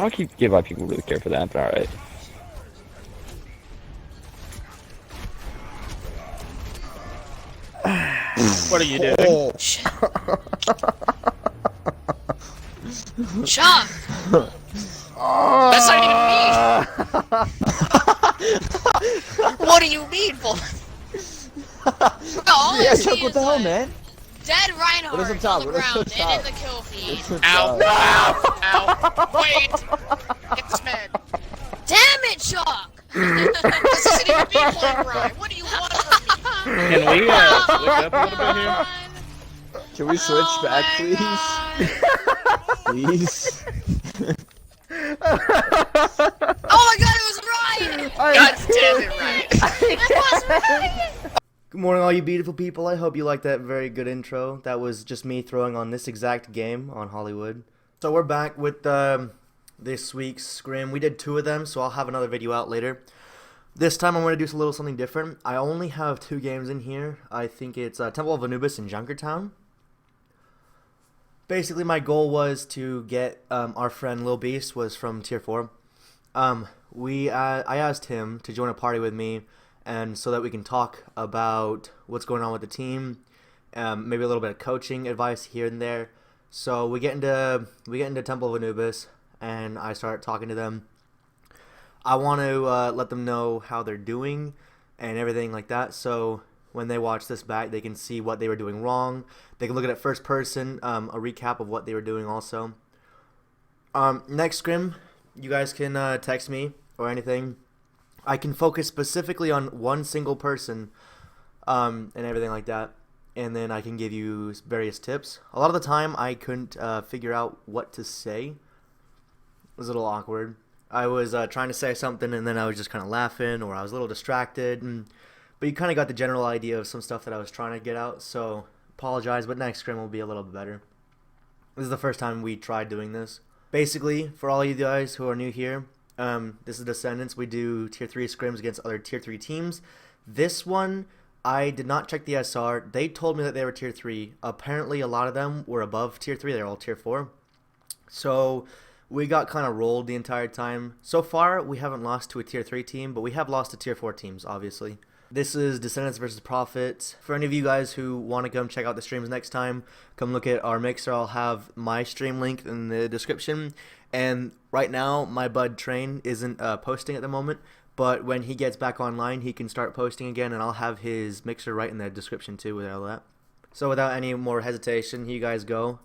I don't keep give up people really care for that, but alright. What are you doing? Oh. Chuck! That's not even me! What do you mean, boy? Yeah, Chuck, what the hell, man? Dead Reinhardt What is on up top? the What is ground up and top? in the kill feed. Ow! Ow! Ow! Wait! Get this man! Damn it, Chuck! This isn't even me playing Ryan. What do you want from me? Can we switch up a little bit here? Can we switch Oh back, my please? Please? Oh my god, it was Ryan! God damn it, Ryan! It was Ryan! Good morning, all you beautiful people. I hope you liked that very good intro. That was just me throwing on this exact game on Hollywood. So we're back with this week's Scrim. We did 2 of them, so I'll have another video out later. This time I'm going to do a little something different. I only have 2 games in here. I think it's Temple of Anubis and Junkertown. Basically, my goal was to get our friend Lil Beast was from Tier 4. I asked him to join a party with me, and so that we can talk about what's going on with the team, maybe a little bit of coaching advice here and there. So we get into Temple of Anubis, and I start talking to them. I want to let them know how they're doing and everything like that. So when they watch this back, they can see what they were doing wrong. They can look at it first person, a recap of what they were doing also. Next Scrim, you guys can text me or anything. I can focus specifically on one single person and everything like that. And then I can give you various tips. A lot of the time, I couldn't figure out what to say. It was a little awkward. I was trying to say something, and then I was just kind of laughing, or I was a little distracted. But you kind of got the general idea of some stuff that I was trying to get out, so apologize, but next Scrim will be a little bit better. This is the first time we tried doing this. Basically, for all you guys who are new here, this is Descendants. We do Tier 3 Scrims against other Tier 3 teams. This one, I did not check the SR. They told me that they were Tier 3. Apparently, a lot of them were above Tier 3. They're all Tier 4. So we got kind of rolled the entire time. So far, we haven't lost to a Tier 3 team, but we have lost to Tier 4 teams, obviously. This is Descendants versus Prophet. For any of you guys who want to come check out the streams next time, come look at our mixer. I'll have my stream link in the description. And right now, my bud Train isn't posting at the moment, but when he gets back online, he can start posting again, and I'll have his mixer right in the description too with all that. So without any more hesitation, here you guys go.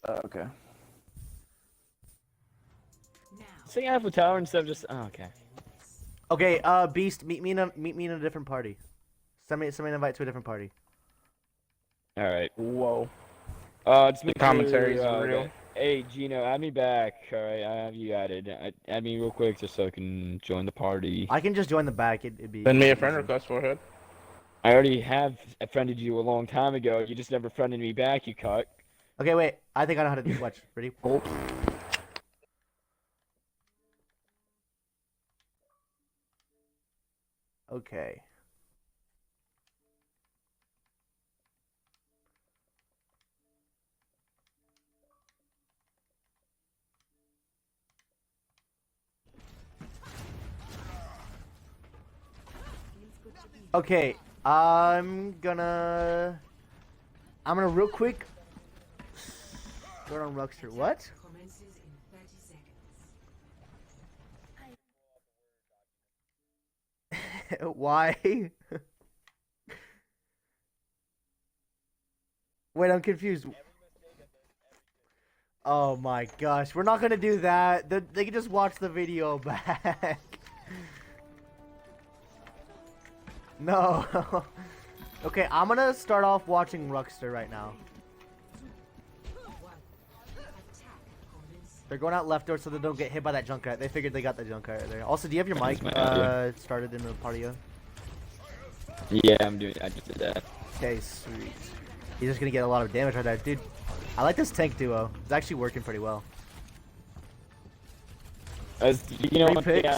Okay. Sing out of tower instead of just. Oh, okay. Okay, Beast, meet me in a different party. Send me an invite to a different party. All right. Whoa. Just The commentary's real. Okay. Hey, Gino, add me back. All right, I have you added. Add me real quick just so I can join the party. I can just join the back. It'd be. Send me a friend request, forehead. I already have friended you a long time ago. You just never friended me back, you cuck. Okay, wait. I think I know how to do. Watch. Ready? Oh. Okay. Okay, I'm gonna real quick start on Ruxter. What? Why? Wait, I'm confused. Oh my gosh, we're not gonna do that. They can just watch the video back. No. Okay, I'm gonna start off watching Ruxter right now. They're going out left door so they don't get hit by that Junkrat. They figured they got the Junkrat there. Also, do you have your mic started in the party? Yeah, I just did that. Okay, sweet. He's just gonna get a lot of damage right there. Dude, I like this tank duo. It's actually working pretty well. You know what? Picks.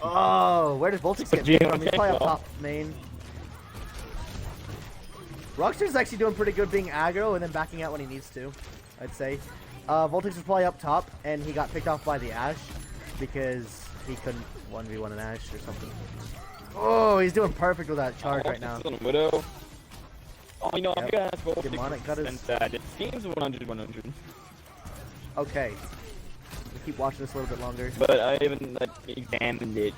Oh, where does Voltix get from? He's probably up top main. Ruxter's actually doing pretty good being aggro and then backing out when he needs to, I'd say. Voltix is probably up top, and he got picked off by the Ashe because he couldn't 1v1 an Ashe or something. Oh, he's doing perfect with that charge right now. Widow. Oh, you know, I'm Yep. gonna ask Voltix Demonic got his- since it seems 100. Okay. We'll keep watching this a little bit longer. But I haven't examined it.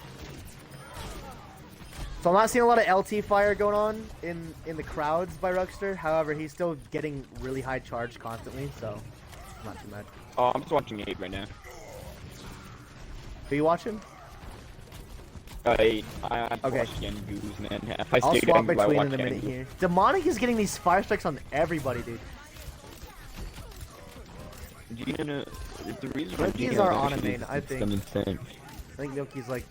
So I'm not seeing a lot of LT fire going on in the crowds by Ruxter. However, he's still getting really high charge constantly, so not too bad. Oh, I'm just watching 8 right now. Are you watching? I'm Okay. watching any goose, man. If I I'll stay swap down, I between watch in a minute any here. Demonic is getting these fire strikes on everybody, dude. Do you know the reason why Milky's Gino our is Ana actually main, I think. something insane. I think Milky's like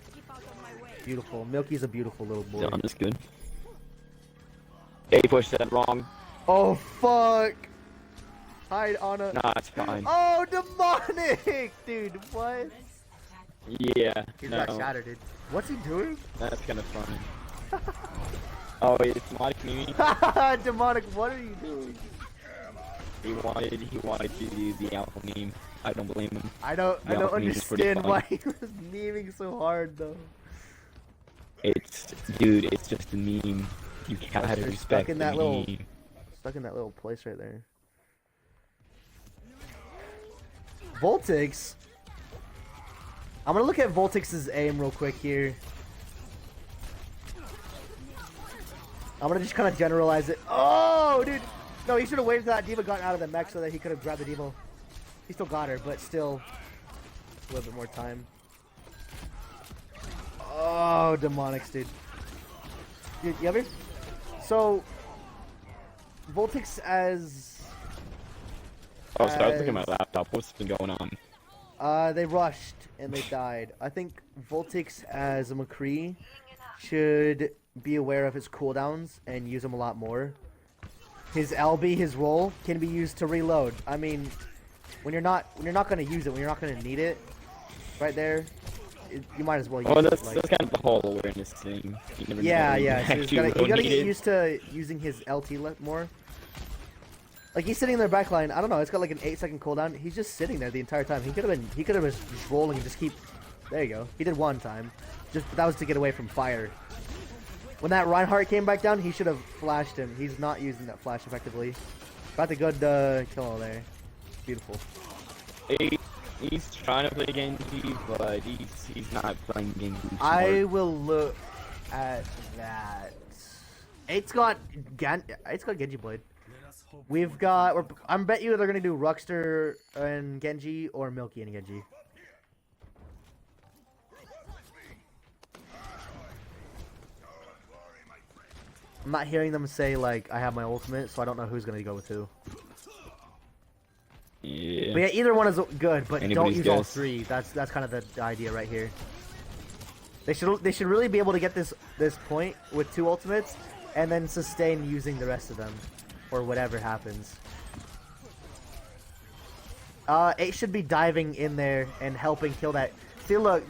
beautiful. Milky's a beautiful little boy. Yeah, that's good. They pushed that wrong. Oh fuck! Hide Ana. Nah, it's fine. Oh, demonic, dude. What? Yeah, He's no, got shattered, dude. What's he doing? that's kind of funny. Oh, it's Demonic Mimi. Demonic, what are you doing? He wanted to do the alpha meme. I don't blame him. I don't The alpha meme is pretty understand funny. why he was memeing so hard though. Dude, it's just a meme. You gotta They're respect stuck in the that meme. little- Stuck in that little place right there. Voltix. I'm gonna look at Voltix's aim real quick here. I'm gonna just kind of generalize it. Oh, dude! No, he should have waited till that diva got out of the mech so that he could have grabbed the diva. He still got her, but still a little bit more time. Oh, demonics, dude. Dude, you ever? So, Voltix as... Oh, sorry, I was looking at my laptop. What's been going on? They rushed and they died. I think Voltix as a McCree should be aware of his cooldowns and use them a lot more. His LB, his roll, can be used to reload. I mean, when you're not gonna use it, when you're not gonna need it, right there, you might as well use Oh, it. that's Like, kind of the whole awareness thing. You never know yeah, when you yeah. So actually you will gotta need get it. used to using his LT more. Like he's sitting in their backline. I don't know. It's got like an 8-second cooldown. He's just sitting there the entire time. He could have been just rolling and just keep. There you go. He did one time. That was to get away from fire. When that Reinhardt came back down, he should have flashed him. He's not using that flash effectively. Got the good kill there. Beautiful. He's trying to play Genji, but he's not playing Genji smart. I will look at that. Eight's got Genji Blade. We've got. I'm bet you they're gonna do Ruxter and Genji or Milky and Genji. I'm not hearing them say like I have my ultimate, so I don't know who's gonna go with who. Yeah. But yeah, either one is good, but don't Anybody's use all guess. three. That's kind of the idea right here. They should really be able to get this point with 2 ultimates, and then sustain using the rest of them, or whatever happens. 8 should be diving in there and helping kill that. See, look,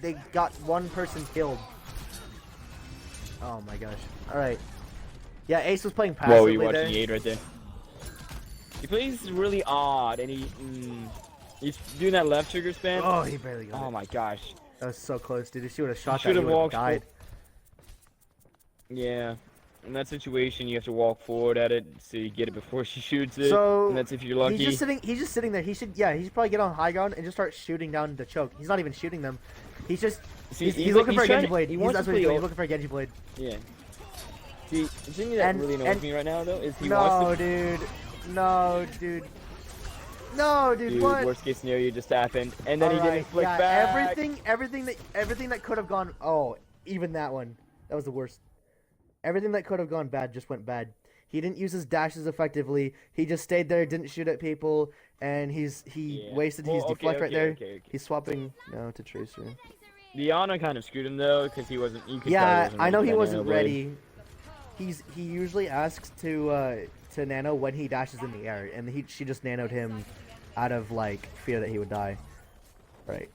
they got one person killed. Oh my gosh! All right, yeah, Ace was playing Whoa, passively you're watching there. 8 right there. He plays really odd, and he's doing that left trigger spam. Oh, he barely got Oh it. my gosh. That was so close, dude. If she would have shot that, Should he have would have walked. died. Yeah. In that situation, you have to walk forward at it so you get it before she shoots it. So, and that's if you're lucky. He's just sitting there. He should probably get on high ground and just start shooting down the choke. He's not even shooting them. He's just See, he's looking for a trying Genji to- blade. he wants That's to what he's play doing. He's ult. looking for a Genji blade. Yeah. See, the thing that really annoys me right now, though, is he No, wants to... dude. No, dude. No, dude. Dude, What? worst case scenario just happened, and then he Alright, didn't flick yeah, back. everything that could have gone. Oh, even that one. That was the worst. Everything that could have gone bad just went bad. He didn't use his dashes effectively. He just stayed there, didn't shoot at people, and he Yeah. wasted Well, his deflect right there. okay. He's swapping now to Tracer. The Ana kind of screwed him though, because he wasn't. You could tell Yeah, he I know he playing wasn't Nano Blade. ready. He usually asks to Nano when he dashes in the air, and she just nanoed him out of like fear that he would die. Right.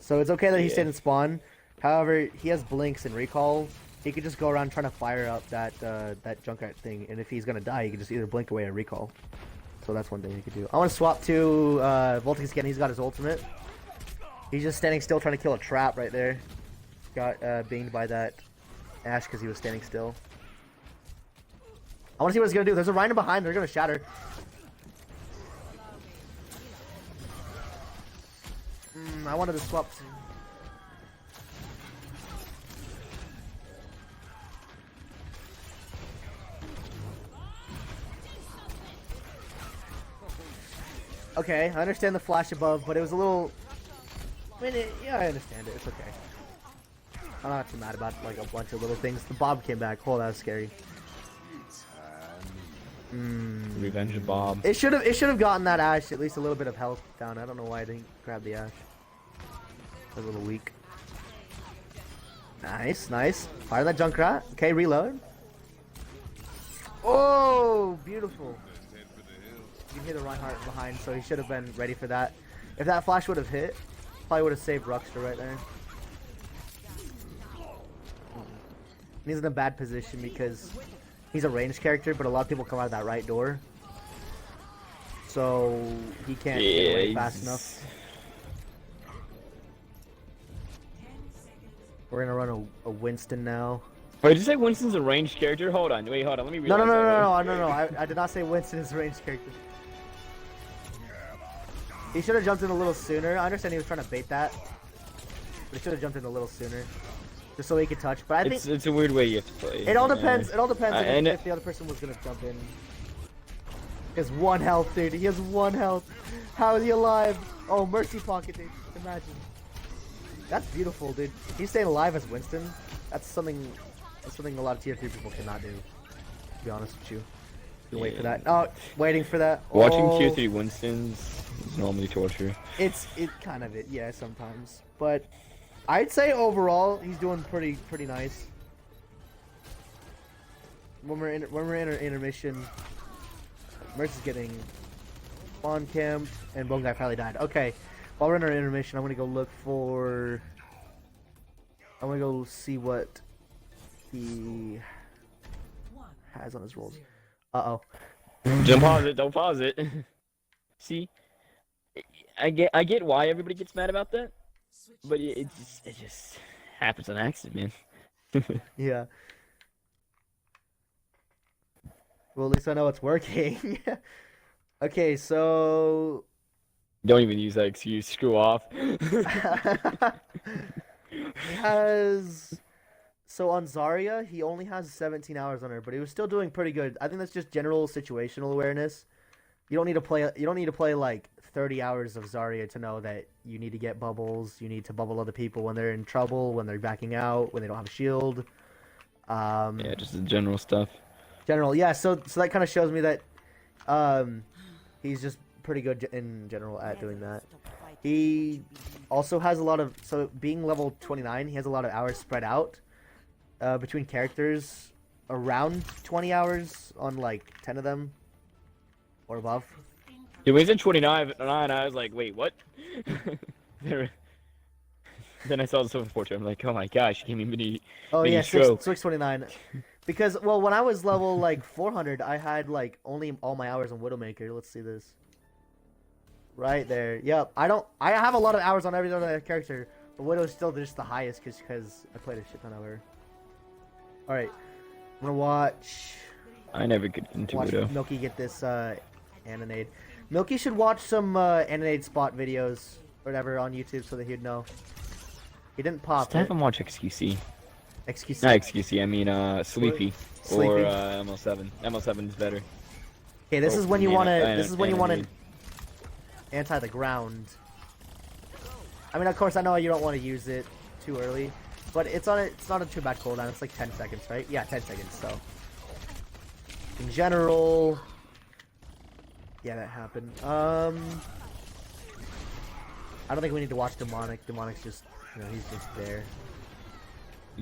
So it's okay that he Yeah. stayed in spawn. However, he has blinks and recall. He could just go around trying to fire up that Junkrat thing, and if he's gonna die, he can just either blink away or recall. So that's one thing he could do. I want to swap to Voltix again. He's got his ultimate. He's just standing still trying to kill a trap right there. Got binged by that Ashe because he was standing still. I want to see what he's going to do. There's a Rhino behind. They're going to shatter. I wanted to swap. Okay, I understand the flash above, but it was a little... I mean, yeah, I understand it. It's okay. I'm not too mad about like a bunch of little things. The Bob came back. Oh, that was scary. Revenge of Bob. It should have gotten that Ashe at least a little bit of health down. I don't know why I didn't grab the Ashe. A little weak. Nice, nice. Fire that Junkrat. Okay, reload. Oh, beautiful. You can hear the Reinhardt behind, so he should have been ready for that. If that flash would have hit, probably would have saved Ruxter right there. He's in a bad position because he's a ranged character, but a lot of people come out of that right door. So he can't get away fast enough. We're gonna run a Winston now. Wait, did you say Winston's a ranged character? Hold on, wait, hold on, let me read No. I did not say Winston is a ranged character. He should have jumped in a little sooner. I understand he was trying to bait that, but he should have jumped in a little sooner, just so he could touch. But I think it's a weird way you have to play. It all depends. It all depends if the other person was gonna jump in. He has 1 health, dude. He has 1 health. How is he alive? Oh, mercy pocket, dude. Imagine. That's beautiful, dude. He's staying alive as Winston. That's something a lot of tier 3 people cannot do. To be honest with you. You wait for that. Oh, waiting for that. Watching oh. tier 3 Winstons is normally torture. It kind of yeah, sometimes. But I'd say overall he's doing pretty nice. When we're in our intermission, Mercy's getting spawn camp and Bone Guy finally died. Okay. While we're in our intermission, I'm gonna go look for. I'm gonna go see what he has on his rolls. Uh oh. Don't pause it. Don't pause it. See, I get why everybody gets mad about that, but it just happens on accident, man. Yeah. Well, at least I know it's working. Okay, so. Don't even use that excuse. Screw off. He has. So on Zarya, he only has 17 hours on her, but he was still doing pretty good. I think that's just general situational awareness. You don't need to play. You don't need to play like 30 hours of Zarya to know that you need to get bubbles. You need to bubble other people when they're in trouble, when they're backing out, when they don't have a shield. Yeah, just the general stuff. General, yeah. So that kind of shows me that he's just pretty good in general at doing that. He also has a lot of, so being level 29, he has a lot of hours spread out between characters, around 20 hours on like 10 of them or above. Yeah, when he's in 29, I was like, wait, what? Then I saw the silver portrait. I'm like, oh my gosh, he gave me mini. Oh mini yeah, stroke. 629. Because well, when I was level like 400, I had like only all my hours on Widowmaker. Let's see this. Right there. Yep. I have a lot of hours on every other character, but Widow's still just the highest because I played a shit ton of her. All right, I'm gonna watch. I never get into Widow. Milky get this Anonade. Milky should watch some Anonade spot videos or whatever on YouTube so that he'd know. He didn't pop. Just have him watch XQC. XQC. Not XQC. I mean Sleepy. Sleepy. Or ML7. ML7 is better. Okay, this is when you want to. This is when you want to Anonade. anti the ground. I mean, of course, I know you don't want to use it too early, but it's not a too bad cooldown. It's like 10 seconds, right? Yeah, 10 seconds. So, in general, yeah, that happened. I don't think we need to watch Demonic. Demonic's just, he's just there.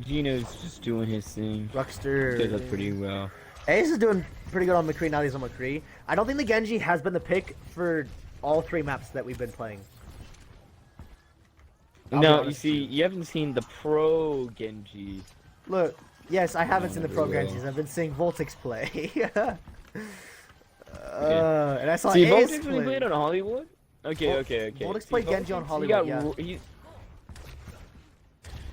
Gino's just doing his thing. Ruxter. He does that pretty well. Ace is doing pretty good on McCree now that he's on McCree. I don't think the Genji has been the pick for all 3 maps that we've been playing. No, you see, you haven't seen the pro Genji. Look, yes, I haven't No, seen the never pro will. Genjis. I've been seeing Voltix play. And I saw See, Ace Voltix when he play. played on Hollywood. Okay. Voltix See, played Genji on Hollywood, yeah.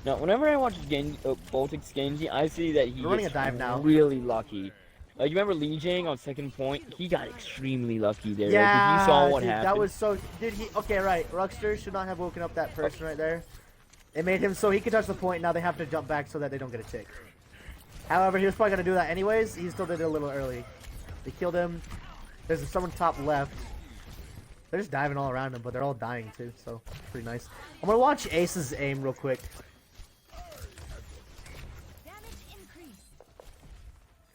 No, whenever I watch Voltix Genji, I see that he We're running gets a dive now. really lucky. Like, you remember Lee Jang on second point? He got extremely lucky there. Yeah, like, if you saw what dude, happened. that was so. Dude, okay, right. Rockstar should not have woken up that person right there. It made him so he could touch the point. Now they have to jump back so that they don't get a tick. However, he was probably gonna do that anyways. He still did it a little early. They killed him. There's someone top left. They're just diving all around him, but they're all dying too, so pretty nice. I'm gonna watch Ace's aim real quick.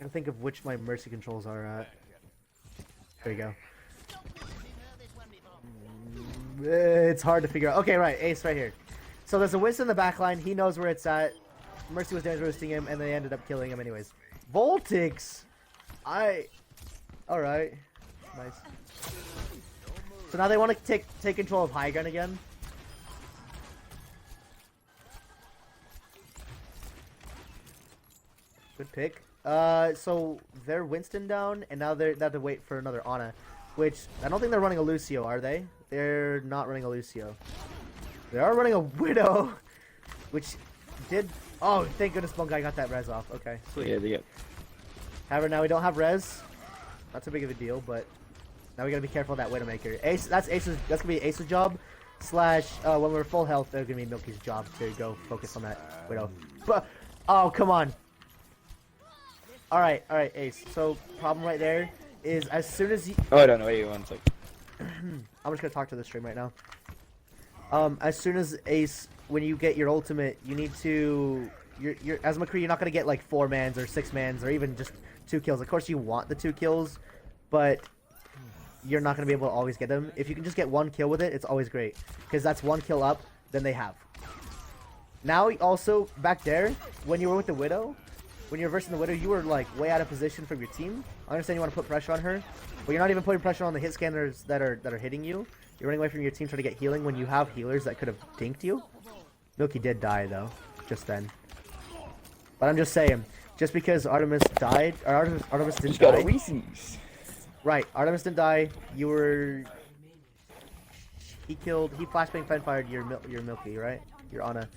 I think of which my mercy controls are at. There you go. It's hard to figure out. Okay, right, Ace right here. So there's a Winston in the back line. He knows where it's at. Mercy was damage roasting him, and they ended up killing him anyways. Voltix! Alright. Nice. So now they want to take control of high gun again. Good pick. So they're Winston down, and now they have to wait for another Ana, which I don't think they're running a Lucio, are they? They're not running a Lucio. They are running a Widow, which did. Oh, thank goodness, one guy got that res off. Okay, sweet. Yeah, they get. However, now we don't have res. Not too big of a deal, but now we gotta be careful of that Widowmaker. Ace, that's gonna be Ace's job. Slash, when we're full health, that's gonna be Milky's job to go focus on that Widow. But, oh, come on. Alright, Ace. So, problem right there is as soon as you... Oh, I don't know. Wait, one second. I'm just gonna talk to the stream right now. As soon as Ace, when you get your ultimate, you need to... You're as McCree, you're not gonna get like 4 mans or 6 mans or even just 2 kills. Of course, you want the 2 kills, but you're not gonna be able to always get them. If you can just get 1 kill with it, it's always great, because that's 1 kill up, then they have. Now, also back there, when you were with the Widow, when you're versing the Widow, you were like way out of position from your team. I understand you want to put pressure on her, but you're not even putting pressure on the hit scanners that are hitting you. You're running away from your team trying to get healing when you have healers that could have dinked you. Milky did die though, just then. But I'm just saying, just because Artemis died, or Artemis didn't die. Reese's. Right, Artemis didn't die. You were. He flashbang fan fired your Milky, right? Your Ana.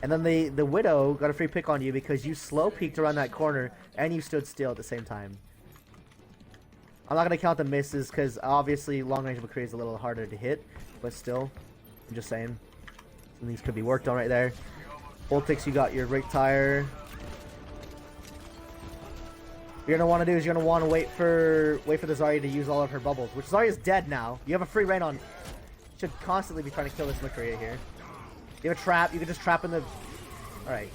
And then the Widow got a free pick on you because you slow peeked around that corner and you stood still at the same time. I'm not gonna count the misses because obviously long range McCree is a little harder to hit, but still, I'm just saying, some things could be worked on right there. Voltix, you got your brake tire. What you're gonna want to do is you're gonna want to wait for the Zarya to use all of her bubbles, which Zarya's dead now. You have a free reign on. Should constantly be trying to kill this McCree here. You have a trap. You can just trap in the. All right.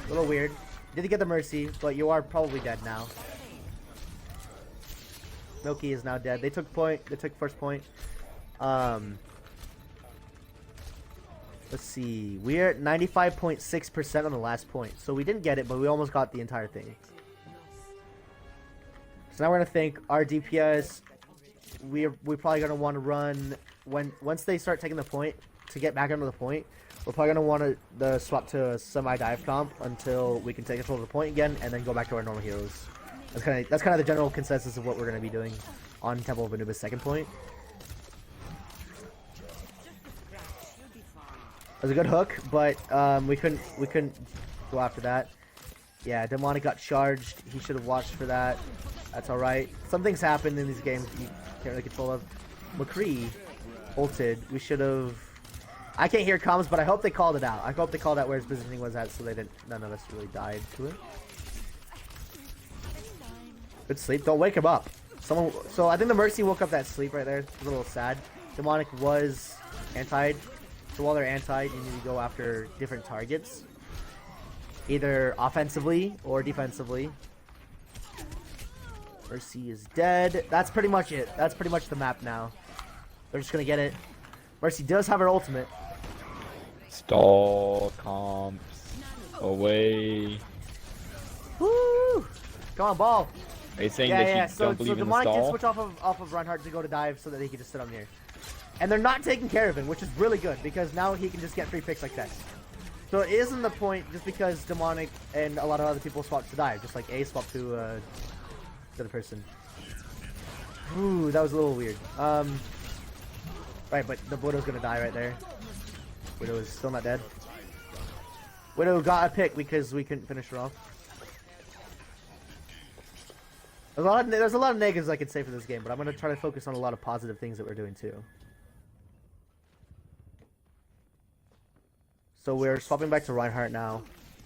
A little weird. Didn't get the mercy, but you are probably dead now. Milky is now dead. They took point. They took first point. Let's see. We're at 95.6% on the last point, so we didn't get it, but we almost got the entire thing. So now we're gonna think our DPS. We're probably gonna want to run once they start taking the point to get back into the point. We're probably gonna want to swap to a semi-dive comp until we can take control of the point again, and then go back to our normal heroes. That's kind of the general consensus of what we're gonna be doing on Temple of Anubis' second point. It was a good hook, but we couldn't go after that. Yeah, Demonic got charged. He should have watched for that. That's all right. Some things happen in these games you can't really control of. McCree ulted. We should have. I can't hear comms, but I hope they called it out. I hope they called out where his positioning was at, so none of us really died to it. Good sleep. Don't wake him up. So I think the Mercy woke up that sleep right there. It's a little sad. Demonic was antied. So while they're antied, you need to go after different targets, either offensively or defensively. Mercy is dead. That's pretty much it. That's pretty much the map now. They're just gonna get it. Mercy does have her ultimate. Stall comps away. Woo! Come on, ball. Are you saying Yeah, that yeah. you So don't believe in the Demonic did stall? switch off of Reinhardt to go to dive so that he could just sit on here. And they're not taking care of him, which is really good because now he can just get free picks like this. So it isn't the point just because Demonic and a lot of other people swapped to dive, just like A swapped to the other person. Ooh, that was a little weird. Right, but the Widow's gonna die right there. Widow is still not dead. Widow got a pick because we couldn't finish her off. There's a lot of negatives I could say for this game, but I'm gonna try to focus on a lot of positive things that we're doing too. So we're swapping back to Reinhardt now.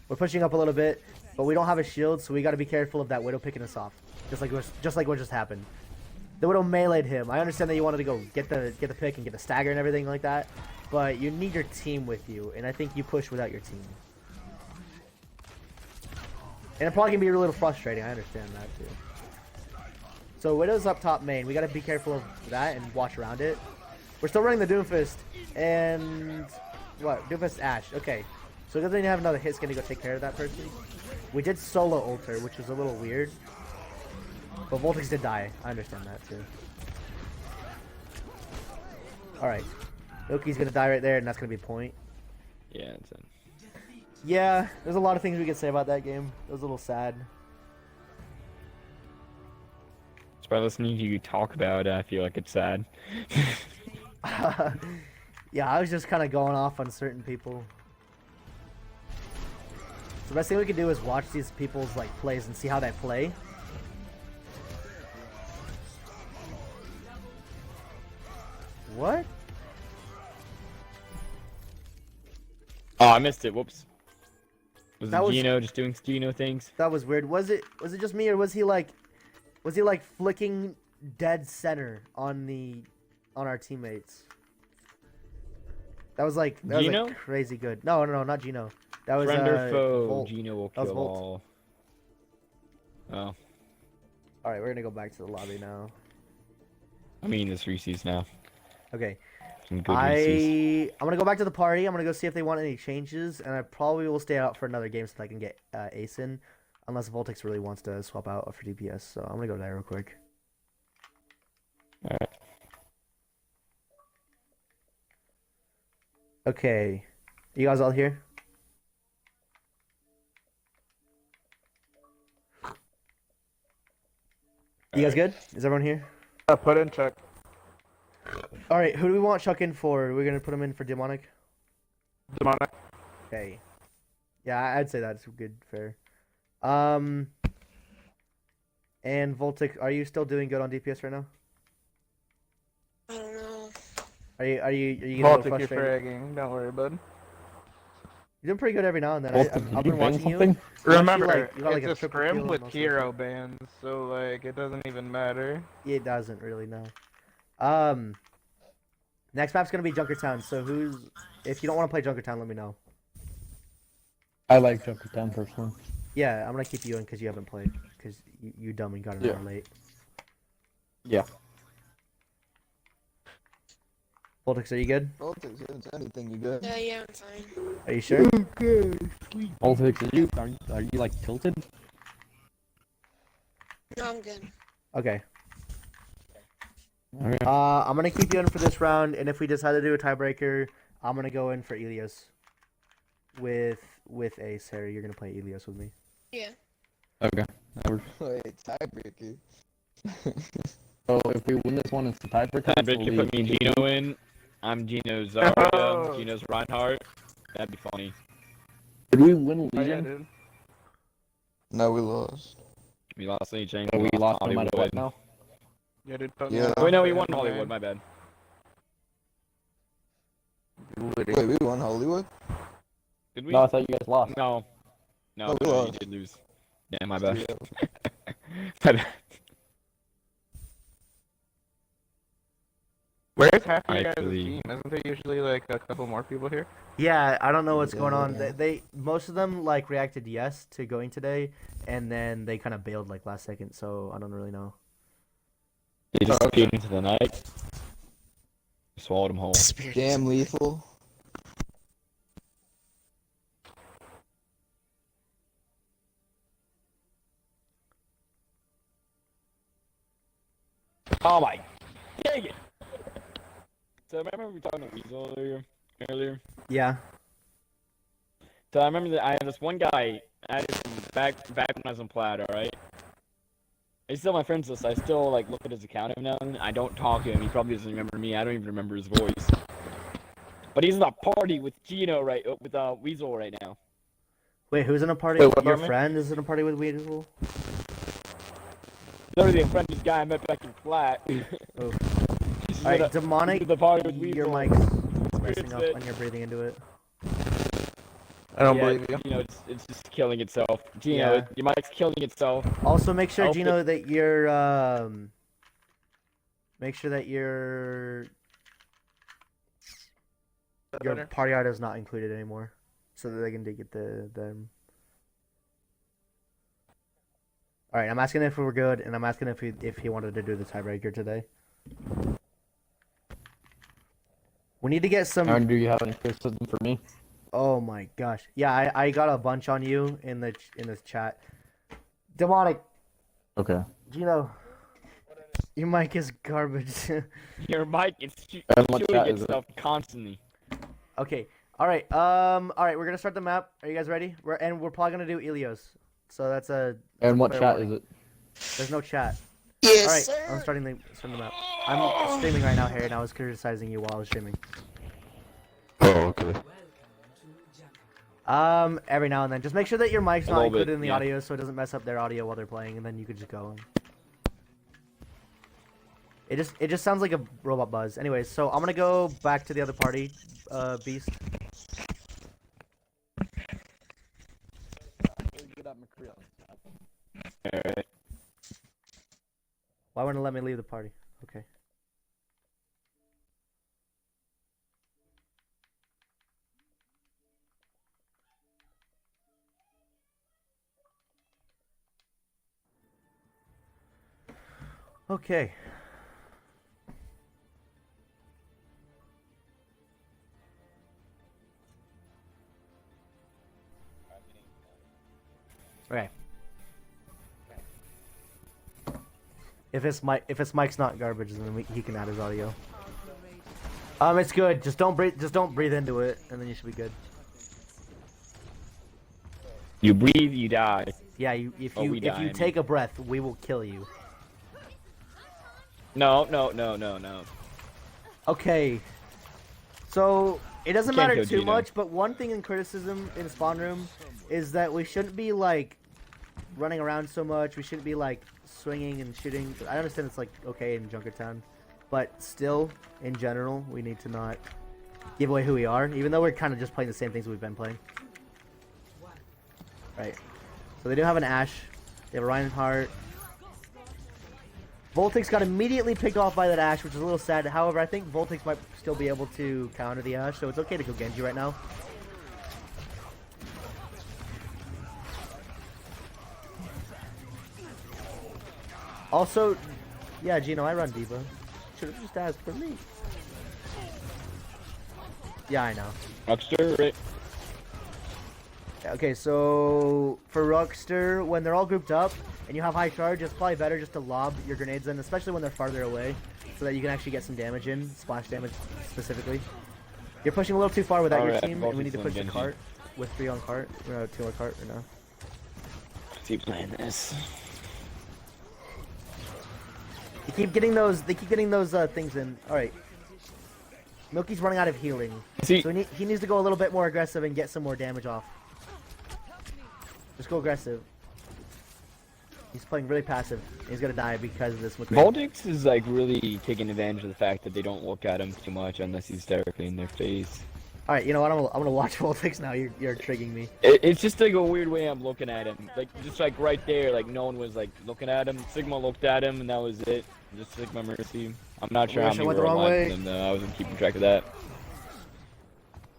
We're pushing up a little bit, but we don't have a shield, so we got to be careful of that Widow picking us off, just like what just happened. The Widow meleeed him. I understand that you wanted to go get the pick and get the stagger and everything like that, but you need your team with you, and I think you push without your team. And it probably can be a little frustrating. I understand that too. So Widow's up top main. We got to be careful of that and watch around it. We're still running the Doomfist and what? Doomfist Ashe. Okay. So good thing you have another hit's gonna go take care of that person. We did solo ult her, which was a little weird. But Voltix did die. I understand that too. Alright. Loki's gonna die right there, and that's gonna be a point. Yeah, it's in. Yeah, there's a lot of things we could say about that game. It was a little sad. Just by listening to you talk about it, I feel like it's sad. Yeah, I was just kind of going off on certain people. The best thing we can do is watch these people's like plays and see how they play. What? Oh, I missed it. Whoops. Was That it was- Gino just doing Gino things? That was weird. Was it just me, or was he like flicking dead center on our teammates? That was like Gino? crazy good. No, not Gino. That was Friend or foe, Volt. Gino will That was kill Volt. all. Oh. All right, we're gonna go back to the lobby now. I'm eating this Reese's now. Okay. Some good Reese's. I'm gonna go back to the party. I'm gonna go see if they want any changes, and I probably will stay out for another game so that I can get Ace in, unless Voltix really wants to swap out for DPS. So I'm gonna go there real quick. Alright. Okay, you guys all here? You guys good? Is everyone here? Put in check. All right, who do we want Chuck in for? We're gonna put him in for Demonic. Demonic. Okay. Yeah, I'd say that's good, fair. And Voltic, are you still doing good on DPS right now? I don't know. Are you getting a little Baltic, you're frustrated? fragging. Don't worry, bud. You're doing pretty good every now and then. Baltic, I've did been you ban watching you. something? Remember, like- you got, like, a it's a triple scrim kill with and all hero bans, so like it doesn't even matter. It doesn't really, no. Next map's gonna be Junkertown. So if you don't want to play Junkertown, let me know. I like Junkertown personally. Yeah, I'm gonna keep you in because you haven't played. Because you dumb and got an hour late. Yeah. Voltix, are you good? Baltic, it's anything you good. Yeah, I'm fine. Are you sure? Baltic, are you like tilted? No, I'm good. Okay. Okay. I'm gonna keep you in for this round, and if we decide to do a tiebreaker, I'm gonna go in for Elios. With Ace, Harry, you're gonna play Elios with me. Yeah. Okay. That works. Wait, tiebreaker. So if we win this one, it's the tiebreaker. Time to put me and Gino in. I'm Gino's Zarya. Oh. Gino's Reinhardt. That'd be funny. Did we win Oh, yeah, Legion? dude. No, we lost. We lost Legion. So we lost no matter Hollywood. what now? Yeah, dude. Yeah. Wait, no, we won Hollywood. My bad. Wait, we won Hollywood? Did we? No, I thought you guys lost. No. No, Oh, we no, you lost. did lose. Yeah, my bad. Yeah. My bad. Where's half of I you guys' actually- team? Isn't there usually like a couple more people here? Yeah, I don't know what's going on. Yeah. They most of them like reacted yes to going today, and then they kind of bailed like last second. So I don't really know. He just disappeared into the night. Swallowed him whole. Damn lethal. Oh my! Dang it! So remember we were talking about Weasel earlier? Yeah. So I remember that I had this one guy. I had him back when I was in Plaid, alright? He's still my friends list. I still like look at his account every now and then. I don't talk to him. He probably doesn't remember me. I don't even remember his voice. But he's in a party with Gino with Weasel right now. Wait, who's in a party? Wait, what Your about me? friend is in a party with Weasel? Literally a friend of this guy I met back in flat. Oh. He's Alright, in demonic. the party with Your Weasel. mic's messing up it. when you're breathing into it. I don't Yeah, believe you. Gino, it's just killing itself. Gino, Yeah. your mic's killing itself. Also, make sure, I'll Gino, that your make sure that your party art is not included anymore, so that they can get them. All right, I'm asking if we were good, and I'm asking if he wanted to do the tiebreaker today. We need to get some. Aaron, do you have any criticism for me? Oh my gosh, yeah, I got a bunch on you in this chat. Demonic, Okay. Gino, your mic is garbage. Your mic is And what chewing chat is it? itself constantly. Okay. All right. We're gonna start the map. Are you guys ready? We're probably gonna do Ilios. So that's a. And what fair chat warning. is it? There's no chat. Yes, All right. sir. I'm starting the map. I'm streaming right now, Harry, and I was criticizing you while I was streaming. Oh, okay. Every now and then, just make sure that your mic's A not little bit, included in the yeah. audio, so it doesn't mess up their audio while they're playing, and then you could just go. It just sounds like a robot buzz. Anyways, so I'm gonna go back to the other party, Beast. Alright. Why wouldn't it let me leave the party? Okay. Okay. Okay. If his mic's not garbage, then he can add his audio. It's good. Just don't breathe into it, and then you should be good. You breathe, you die. Yeah, we if die, I you mean. take a breath, we will kill you. No. Okay. So it doesn't Can't matter kill too Gino. much, but one thing in criticism in spawn room is that we shouldn't be like running around so much. We shouldn't be like swinging and shooting. I understand it's like okay in Junkertown, but still, in general, we need to not give away who we are, even though we're kind of just playing the same things we've been playing. Right. So they do have an Ashe. They have a Reinhardt. Voltix got immediately picked off by that Ashe, which is a little sad. However, I think Voltix might still be able to counter the Ashe, so it's okay to go Genji right now. Also, yeah, Gino, I run Diva. Should have just asked for me. Yeah, I know. Rockstar, right? Okay, so for Rockster, when they're all grouped up and you have high charge, it's probably better just to lob your grenades in, especially when they're farther away, so that you can actually get some damage in, splash damage specifically. You're pushing a little too far without your Alright, team, and we need to Voltix push the on cart with 3 on cart. No, 2 on cart, or no? Keep playing this. They keep getting those things in. Alright. Milky's running out of healing. See, So he needs to go a little bit more aggressive and get some more damage off. Just go aggressive. He's playing really passive. He's gonna die because of this McCree. Voltix is like really taking advantage of the fact that they don't look at him too much unless he's directly in their face. Alright, you know what? I'm gonna watch Voltix now. You're triggering me. It's just like a weird way I'm looking at him. Like just like right there, like no one was like looking at him. Sigma looked at him and that was it. Just Sigma Mercy. I'm not sure how Wish I many went the were wrong online way. for them though. I wasn't keeping track of that.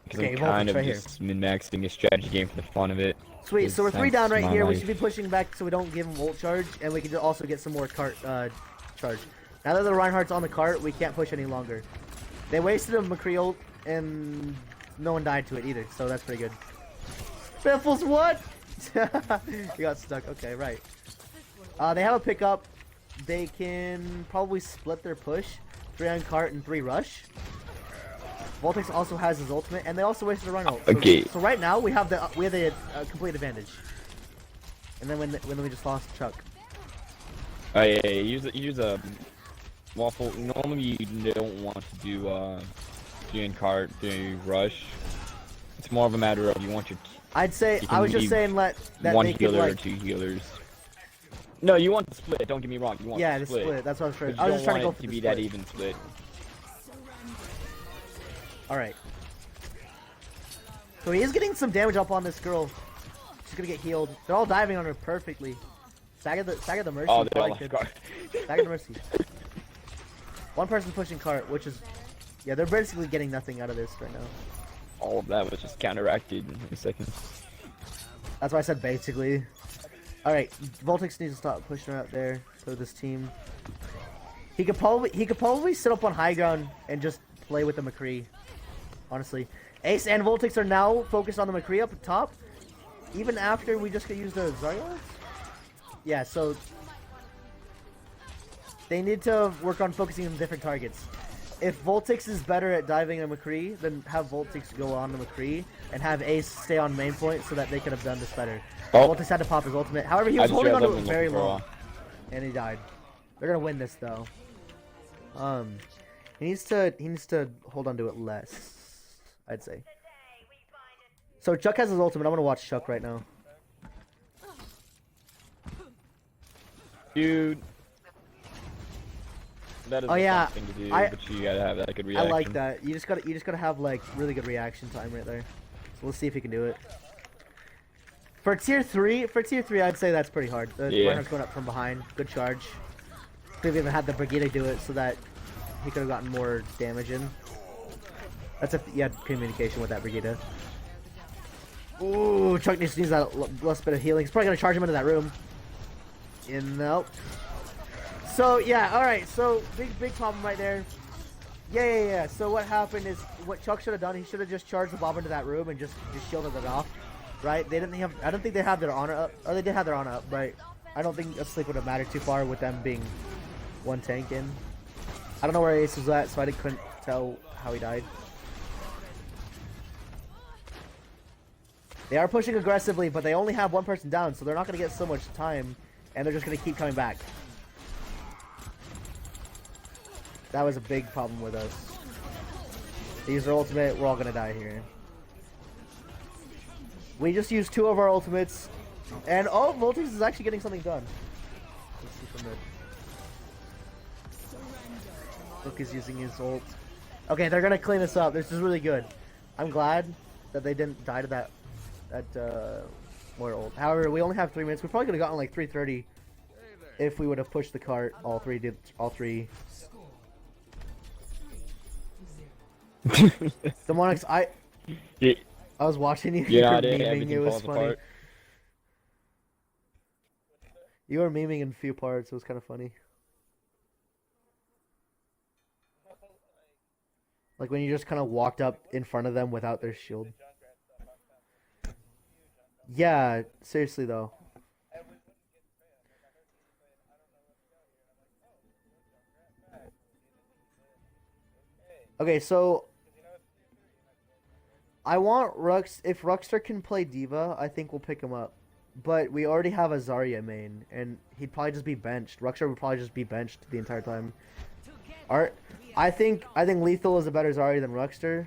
Because Okay, I'm Voltix kind of right here. just min-maxing a strategy game for the fun of it. Sweet. So we're 3 down right my here. We life. should be pushing back so we don't give him volt charge, and we can also get some more cart charge. Now that the Reinhardt's on the cart, we can't push any longer. They wasted a McCree ult, and no one died to it either, so that's pretty good. Biffles, what? You got stuck. Okay, right. They have a pickup. They can probably split their push. 3 on cart and 3 rush. Voltix also has his ultimate, and they also wasted a run ult. So, Okay. So right now we have the complete advantage. And then when we just lost Chuck. Oh yeah, use a Waffle. Normally you don't want to do rush. It's more of a matter of you want your. I'd say You I can was just leave saying let that one they could healer or like 2 healers. No, you want the split. Don't get me wrong. You want yeah the the split. That's what I was trying. But I you was just don't trying to go want for it to the be split. that even split. All right. So he is getting some damage up on this girl. She's gonna get healed. They're all diving on her perfectly. Stagger the mercy. Oh, they all probably have could- guard. Stagger the mercy. One person pushing cart, which is yeah, they're basically getting nothing out of this right now. All of that was just counteracted in a second. That's why I said basically. All right, Voltix needs to stop pushing her out there for this team. He could probably sit up on high ground and just play with the McCree. Honestly, Ace and Voltix are now focused on the McCree up top. Even after we just could use the Zarya. Yeah, so they need to work on focusing on different targets. If Voltix is better at diving a McCree, then have Voltix go on the McCree and have Ace stay on main point so that they could have done this better. Oh. Voltix had to pop his ultimate. However, he I was just holding on realized to I've it been very looking for a long, and he died. They're gonna win this though. He needs to hold on to it less, I'd say. So Chuck has his ultimate. I'm gonna watch Chuck right now. Dude. That is Oh, a yeah, fun thing to do, I- but you gotta have that good I reaction. like that. You just gotta have like really good reaction time right there. So we'll see if he can do it. For tier 3, I'd say that's pretty hard. The Yeah. Reinhardt's going up from behind. Good charge. Could have even had the Brigitte do it so that he could have gotten more damage in. That's if you had communication with that Brigitte. Ooh, Chuck needs that less bit of healing. He's probably gonna charge him into that room. Nope. So yeah, all right. So big problem right there. Yeah. So what happened is what Chuck should have done. He should have just charged the bomb into that room and just shielded it off. Right? They didn't have. I don't think they have their honor up. Or they did have their honor up, right? I don't think a sleep would have mattered too far with them being one tank in. I don't know where Ace was at, so I couldn't tell how he died. They are pushing aggressively, but they only have one person down, so they're not going to get so much time, and they're just going to keep coming back. That was a big problem with us. They use their ultimate, we're all going to die here. We just used 2 of our ultimates, and oh, Voltix is actually getting something done. Let's see from it. Look is using his ult. Okay, they're going to clean this up. This is really good. I'm glad that they didn't die to that more ult. However, we only have 3 minutes. We probably could have gotten like 3:30 if we would have pushed the cart. All three. Demonix, I was watching you. Yeah, You were I did. memeing. Everything It was falls funny. apart. You were memeing in a few parts. It was kind of funny. Like when you just kind of walked up in front of them without their shield. Yeah, seriously though. Okay, so I want Rux. If Ruxter can play Diva, I think we'll pick him up. But we already have a Zarya main, and he'd probably just be benched. Ruxter would probably just be benched the entire time. I think Lethal is a better Zarya than Ruxter.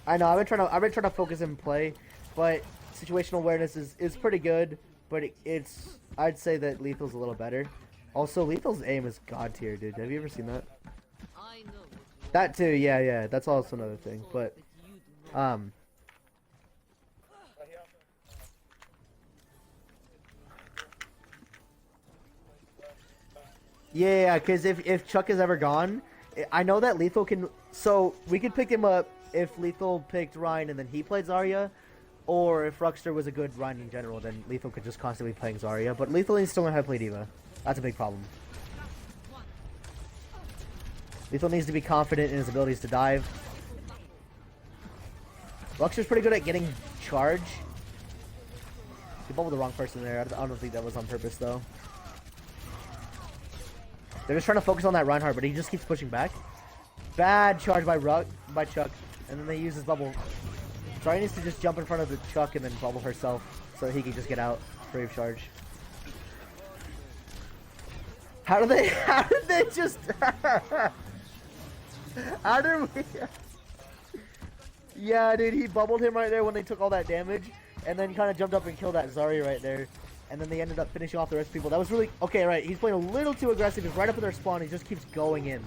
I know I've been trying to focus and play, but situational awareness is pretty good. But it's I'd say that Lethal's a little better. Also, Lethal's aim is god tier, dude. Have you ever seen that? That too, yeah. That's also another thing. But yeah, because if Chuck is ever gone, I know that Lethal can. So we could pick him up if Lethal picked Ryan and then he played Zarya, or if Ruxter was a good Ryan in general, then Lethal could just constantly playing Zarya. But Lethal needs to learn how to play Diva. That's a big problem. Lethal needs to be confident in his abilities to dive. Ruxter's pretty good at getting charge. He bubbled the wrong person there. I don't think that was on purpose though. They're just trying to focus on that Reinhardt, but he just keeps pushing back. Bad charge by Chuck, and then they use his bubble. Zarya needs to just jump in front of the truck and then bubble herself so that he can just get out. Brave charge. How did they just... How did we... Yeah, dude, he bubbled him right there when they took all that damage, and then kind of jumped up and killed that Zarya right there. And then they ended up finishing off the rest of people. That was really... Okay, right, he's playing a little too aggressive. He's right up in their spawn. He just keeps going in.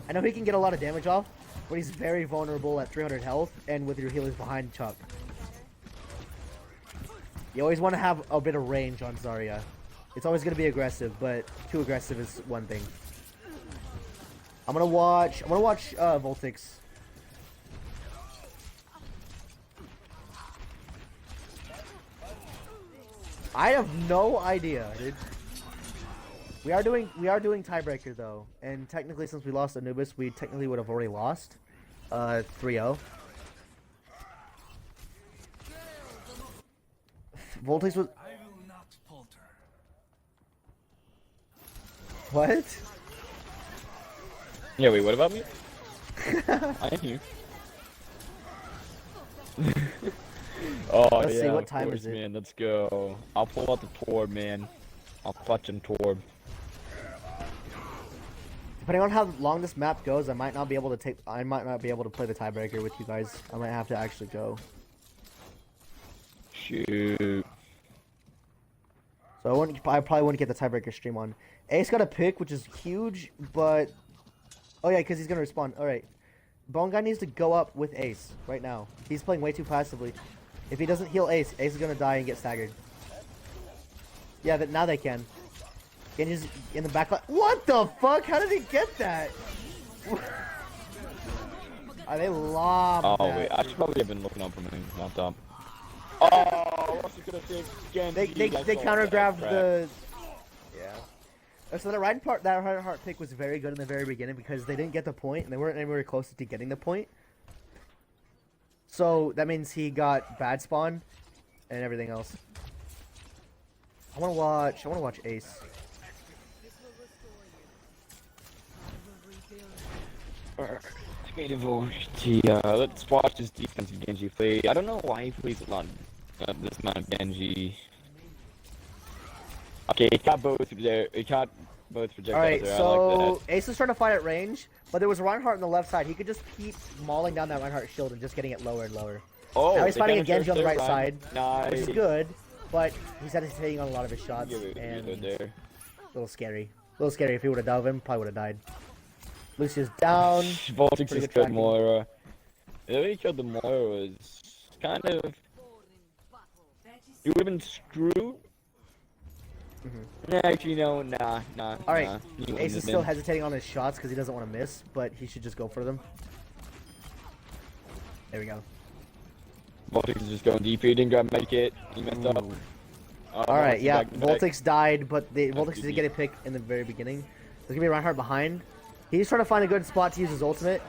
I know he can get a lot of damage off, but he's very vulnerable at 300 health and with your healers behind Chuck. You always want to have a bit of range on Zarya. It's always going to be aggressive, but too aggressive is one thing. I'm gonna watch Voltix. I have no idea, dude. We are doing tiebreaker though, and technically since we lost Anubis, we technically would have already lost 3-0. Voltix was... What? Yeah, wait, what about me? I am here. Oh, Let's yeah, see, what of time course, is it? man, let's go. I'll pull out the Torb, man. I'll clutch and Torb. Depending on how long this map goes, I might not be able to play the tiebreaker with you guys. I might have to actually go. Shoot. So I probably wouldn't get the tiebreaker stream on. Ace got a pick, which is huge, but... Oh yeah, because he's going to respawn. Alright. Bone Guy needs to go up with Ace right now. He's playing way too passively. If he doesn't heal Ace, Ace is going to die and get staggered. Yeah, now they can. Genji's in the back line. What the fuck? How did he get that? Oh, they lobbed Oh, that. wait, I should probably have been looking up for me, not up. Oh, what's he gonna think? Genji, They counter-grabbed the... Yeah. So that Reinhardt pick was very good in the very beginning because they didn't get the point and they weren't anywhere close to getting the point. So that means he got bad spawn and everything else. I wanna watch Ace. Let's watch this defensive Genji play. I don't know why he plays a lot of this amount of Genji. Okay, he caught both there. He caught both projectiles Alright, there. so I like that. Ace is trying to fight at range, but there was Reinhardt on the left side. He could just keep mauling down that Reinhardt shield and just getting it lower and lower. Oh, now he's they fighting a counter Genji on the right there, side, Nice. which is good, but he's hesitating on a lot of his shots, Yeah, we and good there. a little scary. A little scary. If he would have dove him, probably would have died. Lucius down. Voltix Pretty just good killed tracking. Moira. The way he killed the Moira was kind of... You would have been screwed? Nah, actually, no, nah. Alright, nah, he wouldn't Ace have is still been. hesitating on his shots because he doesn't want to miss, but he should just go for them. There we go. Voltix is just going deep. He didn't grab Medikit. He messed up. Alright, yeah, back. Voltix died, but Voltix GG. did get a pick in the very beginning. There's gonna be Reinhardt behind. He's trying to find a good spot to use his ultimate,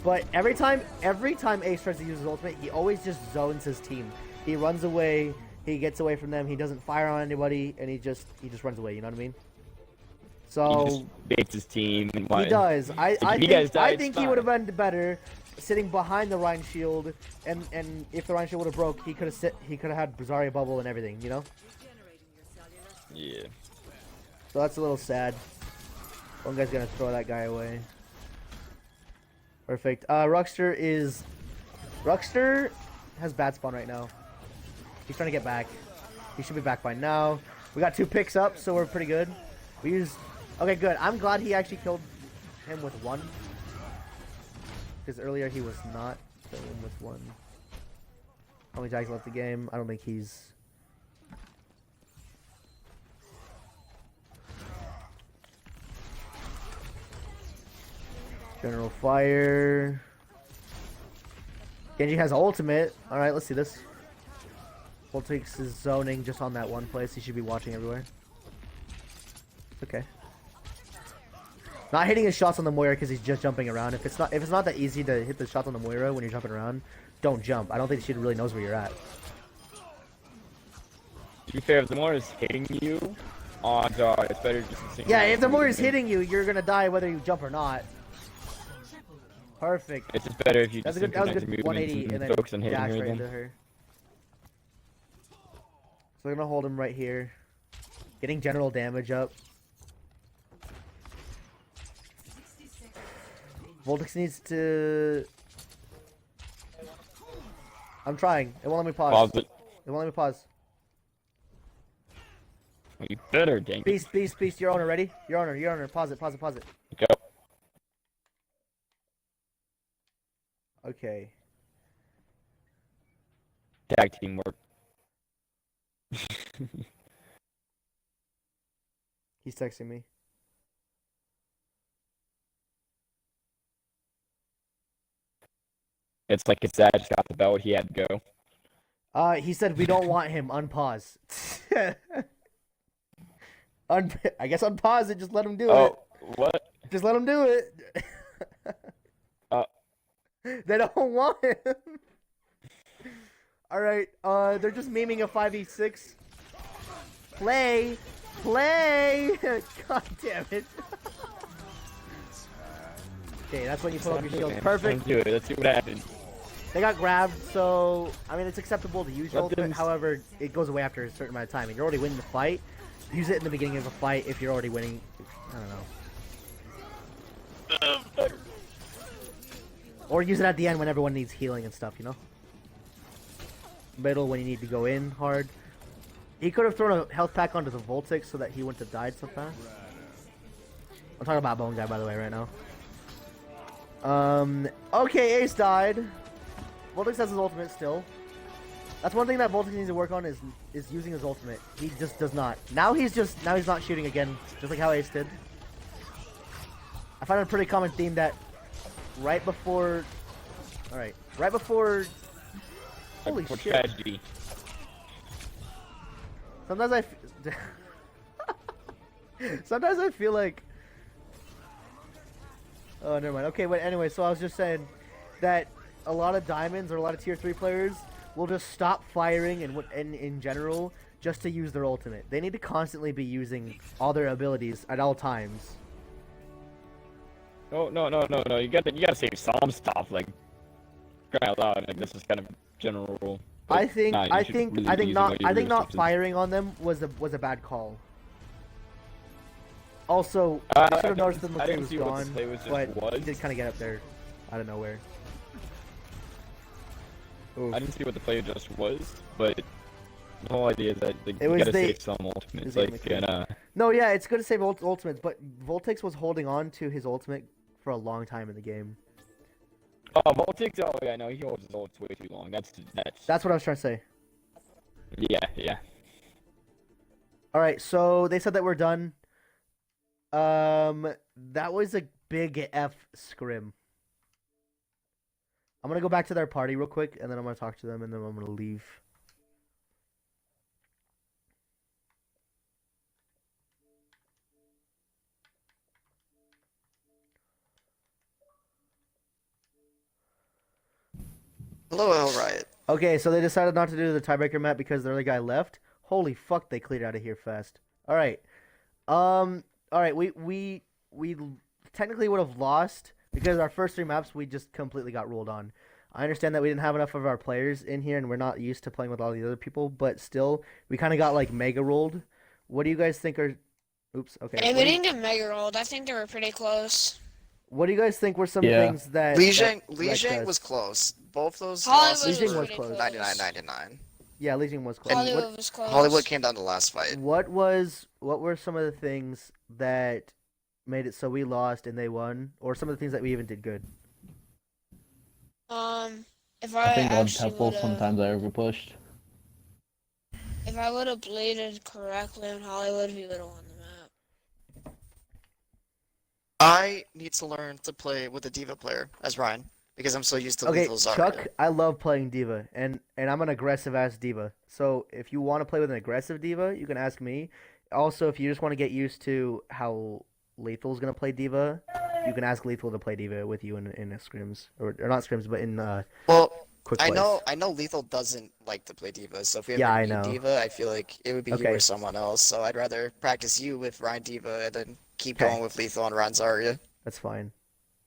but every time Ace tries to use his ultimate, he always just zones his team. He runs away, he gets away from them, he doesn't fire on anybody, and he just runs away, you know what I mean? He So just baits his team and he does. I you guys died, think it's he fine. would have been better sitting behind the Rhine shield, and if the Rhine shield would have broke, he could have had Zarya bubble and everything, you know? Yeah. So that's a little sad. One guy's gonna throw that guy away. Perfect. Ruxter has bad spawn right now. He's trying to get back. He should be back by now. We got 2 picks up, so we're pretty good. We used... Okay, good. I'm glad he actually killed him with 1. Because earlier he was not killing him with 1. How many tags left the game? I don't think he's... General Fire. Genji has ultimate. Alright, let's see this. Voltix is zoning just on that one place. He should be watching everywhere. Okay. Not hitting his shots on the Moira because he's just jumping around. If it's not that easy to hit the shots on the Moira when you're jumping around, don't jump. I don't think she really knows where you're at. To be fair, if the Moira is hitting you, odds are it's better just to Yeah, if the Moira is hitting you, you're gonna die whether you jump or not. Perfect. It's just better if you That's just a good. That was a synchronize good your 180, movements and and then focus on hitting dash her right again. into her. So we're gonna hold him right here, getting general damage up. Voltix needs to. I'm trying. It won't let me pause. Pause it. It won't let me pause. Well, you better, dang it. Beast, beast, beast. Your owner, ready? Your owner, your owner. Pause it, pause it, pause it. Go. Okay. Tag team work. He's texting me. It's like his dad just got the belt. He had to go. He said we don't want him. Unpause. I guess unpause it. Just let him do it. Oh, what? Just let him do it. They don't want him. All right. They're just memeing a 5v6. Play. God damn it. Okay, that's when you pull up your shield. Perfect. Do it. Let's see what happens. They got grabbed, so I mean it's acceptable to use your Let ultimate. them- However, it goes away after a certain amount of time, and you're already winning the fight. Use it in the beginning of a fight if you're already winning. I don't know. Or use it at the end when everyone needs healing and stuff, you know? Middle when you need to go in hard. He could have thrown a health pack onto the Voltix so that he wouldn't have died so fast. I'm talking about Bone Guy, by the way, right now. Okay, Ace died. Voltix has his ultimate still. That's one thing that Voltix needs to work on is using his ultimate. He just does not. Now he's not shooting again, just like how Ace did. I find it a pretty common theme that right before holy For shit. tragedy. Sometimes I feel like oh, never mind. Okay, wait, anyway, so I was just saying that a lot of diamonds or a lot of tier 3 players will just stop firing and in general just to use their ultimate. They need to constantly be using all their abilities at all times. Oh, no. You gotta save some stuff. Like, cry out loud. Like, this is kind of general rule. But I think nah, you should really be using what your not resources. firing on them was a bad call. Also, I I should have didn't- noticed that I McCree didn't was see what gone, the play was just but was. he did kind of get up there out of nowhere. Oof. I didn't see what the play just was, but the whole idea is that like, It you was gotta they- save some ultimates. was Like, McCree. and No, yeah, it's good to save ultimates, but Voltix was holding on to his ultimate for a long time in the game. oh, Voltix. Oh, yeah, no, he holds his ults way too long. That's. That's what I was trying to say. Yeah. All right, so they said that we're done. That was a big F scrim. I'm gonna go back to their party real quick, and then I'm gonna talk to them, and then I'm gonna leave. Hello, Hell Riot. Okay, so they decided not to do the tiebreaker map because the other guy left. Holy fuck, they cleared out of here fast. All right, all right, we technically would have lost because our first 3 maps we just completely got rolled on. I understand that we didn't have enough of our players in here, and we're not used to playing with all the other people, but still, we kind of got like mega rolled. What do you guys think are? Oops. Okay. Hey, What we do you- didn't get mega rolled. I think they were pretty close. What do you guys think were some Yeah. things that Lijiang wrecked us? was close. Both those Hollywood losses Lijiang were was close. 99-99. Yeah, Legion was close. Hollywood was close. Hollywood came down to the last fight. What were some of the things that made it so we lost and they won, or some of the things that we even did good? If I think on actually Temple would've- sometimes I overpushed. If I would have bladed correctly on Hollywood, we would have won the map. I need to learn to play with a diva player as Ryan because I'm so used to Okay, lethal Zarya. Chuck, I love playing diva, and I'm an aggressive ass diva. So if you want to play with an aggressive diva, you can ask me. Also, if you just want to get used to how Lethal's gonna play diva, you can ask Lethal to play diva with you in a scrims or not scrims, but in Well, quick I plays. know Lethal doesn't like to play diva, so if we Yeah, ever I need know. diva, I feel like it would be you Okay. or someone else. So I'd rather practice you with Ryan diva and then keep Okay. going with Lethal and Ryan Zarya. That's fine.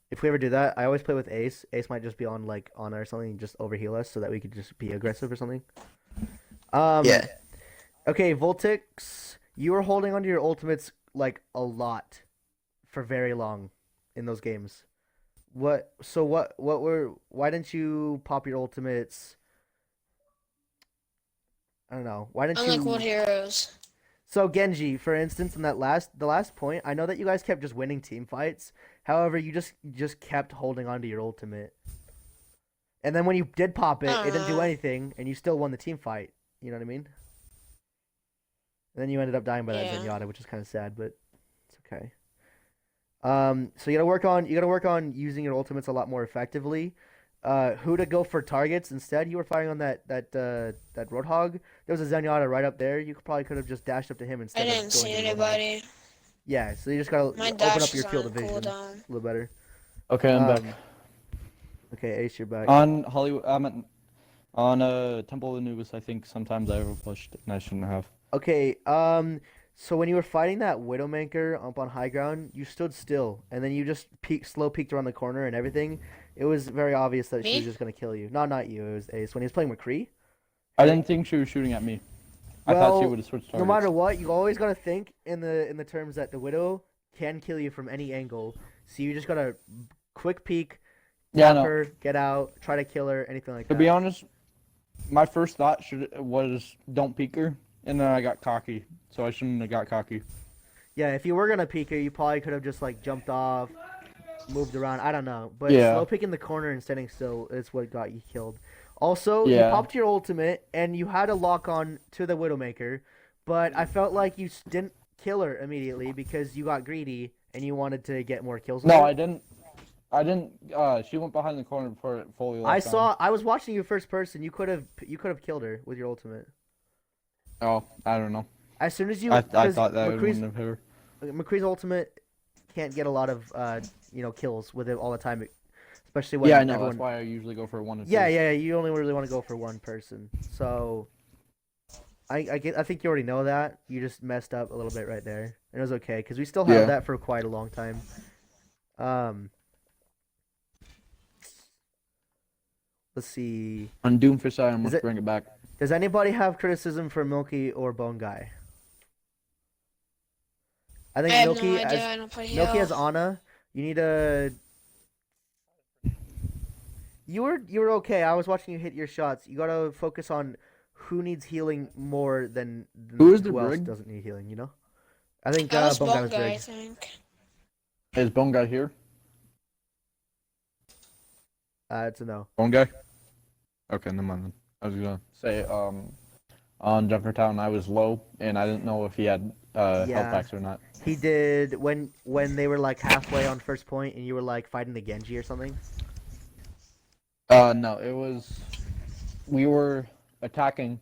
If we ever do that, I always play with Ace. Ace might just be on like Ana or something, and just overheal us so that we could just be aggressive or something. Yeah. Okay, Voltix, you were holding onto your ultimates like a lot for very long in those games. What? So what? What were? Why didn't you pop your ultimates? I don't know. Why didn't Unlike you? what heroes? So Genji, for instance, in the last point, I know that you guys kept just winning team fights. However, you just kept holding on to your ultimate. And then when you did pop it, it didn't do anything, and you still won the team fight. You know what I mean? And then you ended up dying by that Yeah. Zenyatta, which is kind of sad, but it's okay. So you gotta work on using your ultimates a lot more effectively. Who to go for targets instead? You were firing on that Roadhog. There was a Zenyatta right up there. You probably could have just dashed up to him I instead. didn't of see going to Roadhog. anybody. Yeah, so you just gotta My open dash up your is field on of vision cooldown. a little better. Okay, I'm back. Okay, Ace, you're back. On Hollywood, on Temple of Anubis, I think sometimes I overpushed and I shouldn't have. Okay, so when you were fighting that Widowmaker up on high ground, you stood still, and then you just slow peeked around the corner and everything. It was very obvious that she Me? was just gonna kill you. No, not you. It was Ace when he was playing McCree. I didn't think she was shooting at me. I thought she Well, would have switched no targets. matter what, you always gotta think in the terms that the Widow can kill you from any angle. So you just gotta quick peek, Yeah, tap no. her, get out, try to kill her, anything like To that. be honest, my first thought was don't peek her, and then I got cocky, so I shouldn't have got cocky. Yeah, if you were gonna peek her, you probably could have just like jumped off, moved around. I don't know, but Yeah. slow peeking the corner and standing still is what got you killed. Also, Yeah. you popped your ultimate and you had a lock on to the Widowmaker, but I felt like you didn't kill her immediately because you got greedy and you wanted to get more kills. with No, her. I didn't. She went behind the corner before it fully locked I was watching you first person. You could have killed her with your ultimate. on. Oh, I don't know. As soon as you, I 'cause thought that McCree's, wouldn't have hit her. McCree's ultimate can't get a lot of kills with it all the time, especially when Yeah, I know. everyone. That's why I usually go for one. Yeah. You only really want to go for one person. So, I think you already know that. You just messed up a little bit right there, and it was okay because we still have Yeah. that for quite a long time. Let's see. On Doomfish Island, Is let's it- bring it back. Does anybody have criticism for Milky or Bone Guy? I think I have Milky no idea. as I don't play Milky heal. as Ana. You need a. You were okay. I was watching you hit your shots. You gotta focus on who needs healing more than Who is the who else brig? doesn't need healing. You know. I think That was Bone Guy Bone was Guy, I big. think. Is Bone Guy here? It's a no. Bone Guy? Okay, never mind then. I was gonna say, on Junkertown, I was low, and I didn't know if he had health Yeah. packs or not. He did when they were like halfway on first point and you were like fighting the Genji or something. No, it was... We were attacking,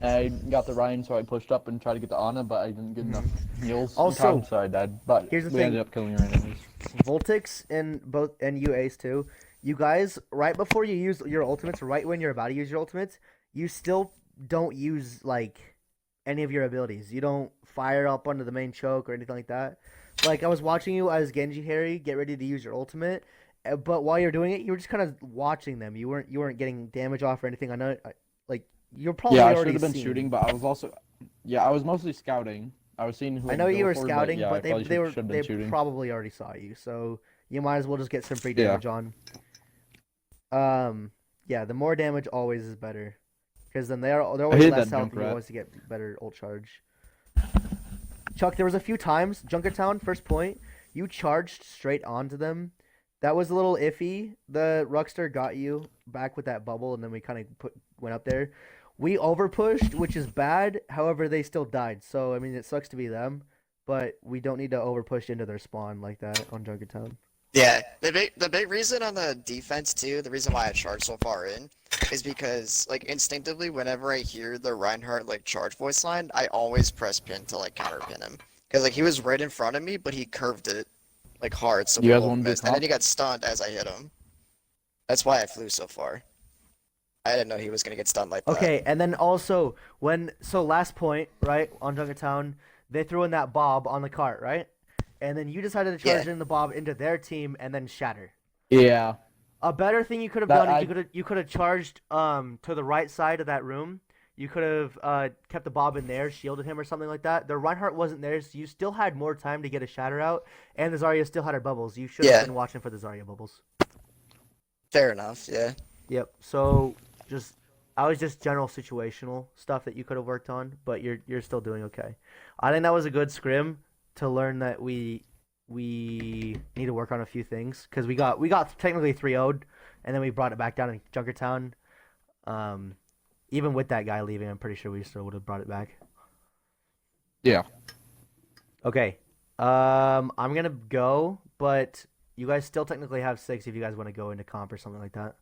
and I got the Ryan, so I pushed up and tried to get the Ana, but I didn't get enough heals. in Also, time, so I died. But here's the we thing. ended up killing her anyways. Voltix and you Ace too. You guys, right before you use your ultimates, right when you're about to use your ultimates, you still don't use like any of your abilities. You don't fire up onto the main choke or anything like that. Like I was watching you as Genji Harry get ready to use your ultimate, but while you're doing it, you were just kind of watching them. You weren't getting damage off or anything. I know, like you're probably Yeah, I already should have been seen. shooting, but I was also... Yeah, I was mostly scouting. I was seeing who I I'd know you go were for, scouting, yeah, but I probably they should've been shooting. probably already saw you, so you might as well just get some free Yeah. damage on. Yeah, the more damage always is better, because then they're always hated less that health, and you Junkrat. always get better ult charge. Chuck, there was a few times Junkertown first point, you charged straight onto them. That was a little iffy. The Ruckster got you back with that bubble, and then we kind of went up there. We overpushed, which is bad. However, they still died. So I mean, it sucks to be them, but we don't need to overpush into their spawn like that on Junkertown. Yeah, the big reason on the defense too, the reason why I charged so far in, is because like instinctively whenever I hear the Reinhardt like charge voice line, I always press pin to like counter pin him. Cause like he was right in front of me, but he curved it like hard, so You guys we wanna both do missed, and then comp? he got stunned as I hit him. That's why I flew so far. I didn't know he was gonna get stunned like that. Okay, and then also last point, right, on Junkertown, they threw in that bob on the cart, right? And then you decided to charge Yeah. in the bob into their team and then shatter. Yeah. A better thing you could have That done is you could have charged to the right side of that room. You could have kept the Bob in there, shielded him or something like that. The Reinhardt wasn't there, so you still had more time to get a shatter out, and the Zarya still had her bubbles. You should have Yeah. been watching for the Zarya bubbles. Fair enough. Yeah. Yep. So I was just general situational stuff that you could have worked on, but you're still doing okay. I think that was a good scrim to learn that we need to work on a few things because we got technically 3-0'd, and then we brought it back down in Junkertown. Even with that guy leaving, I'm pretty sure we still would have brought it back. Yeah. Okay. I'm gonna go, but you guys still technically have 6 if you guys want to go into comp or something like that.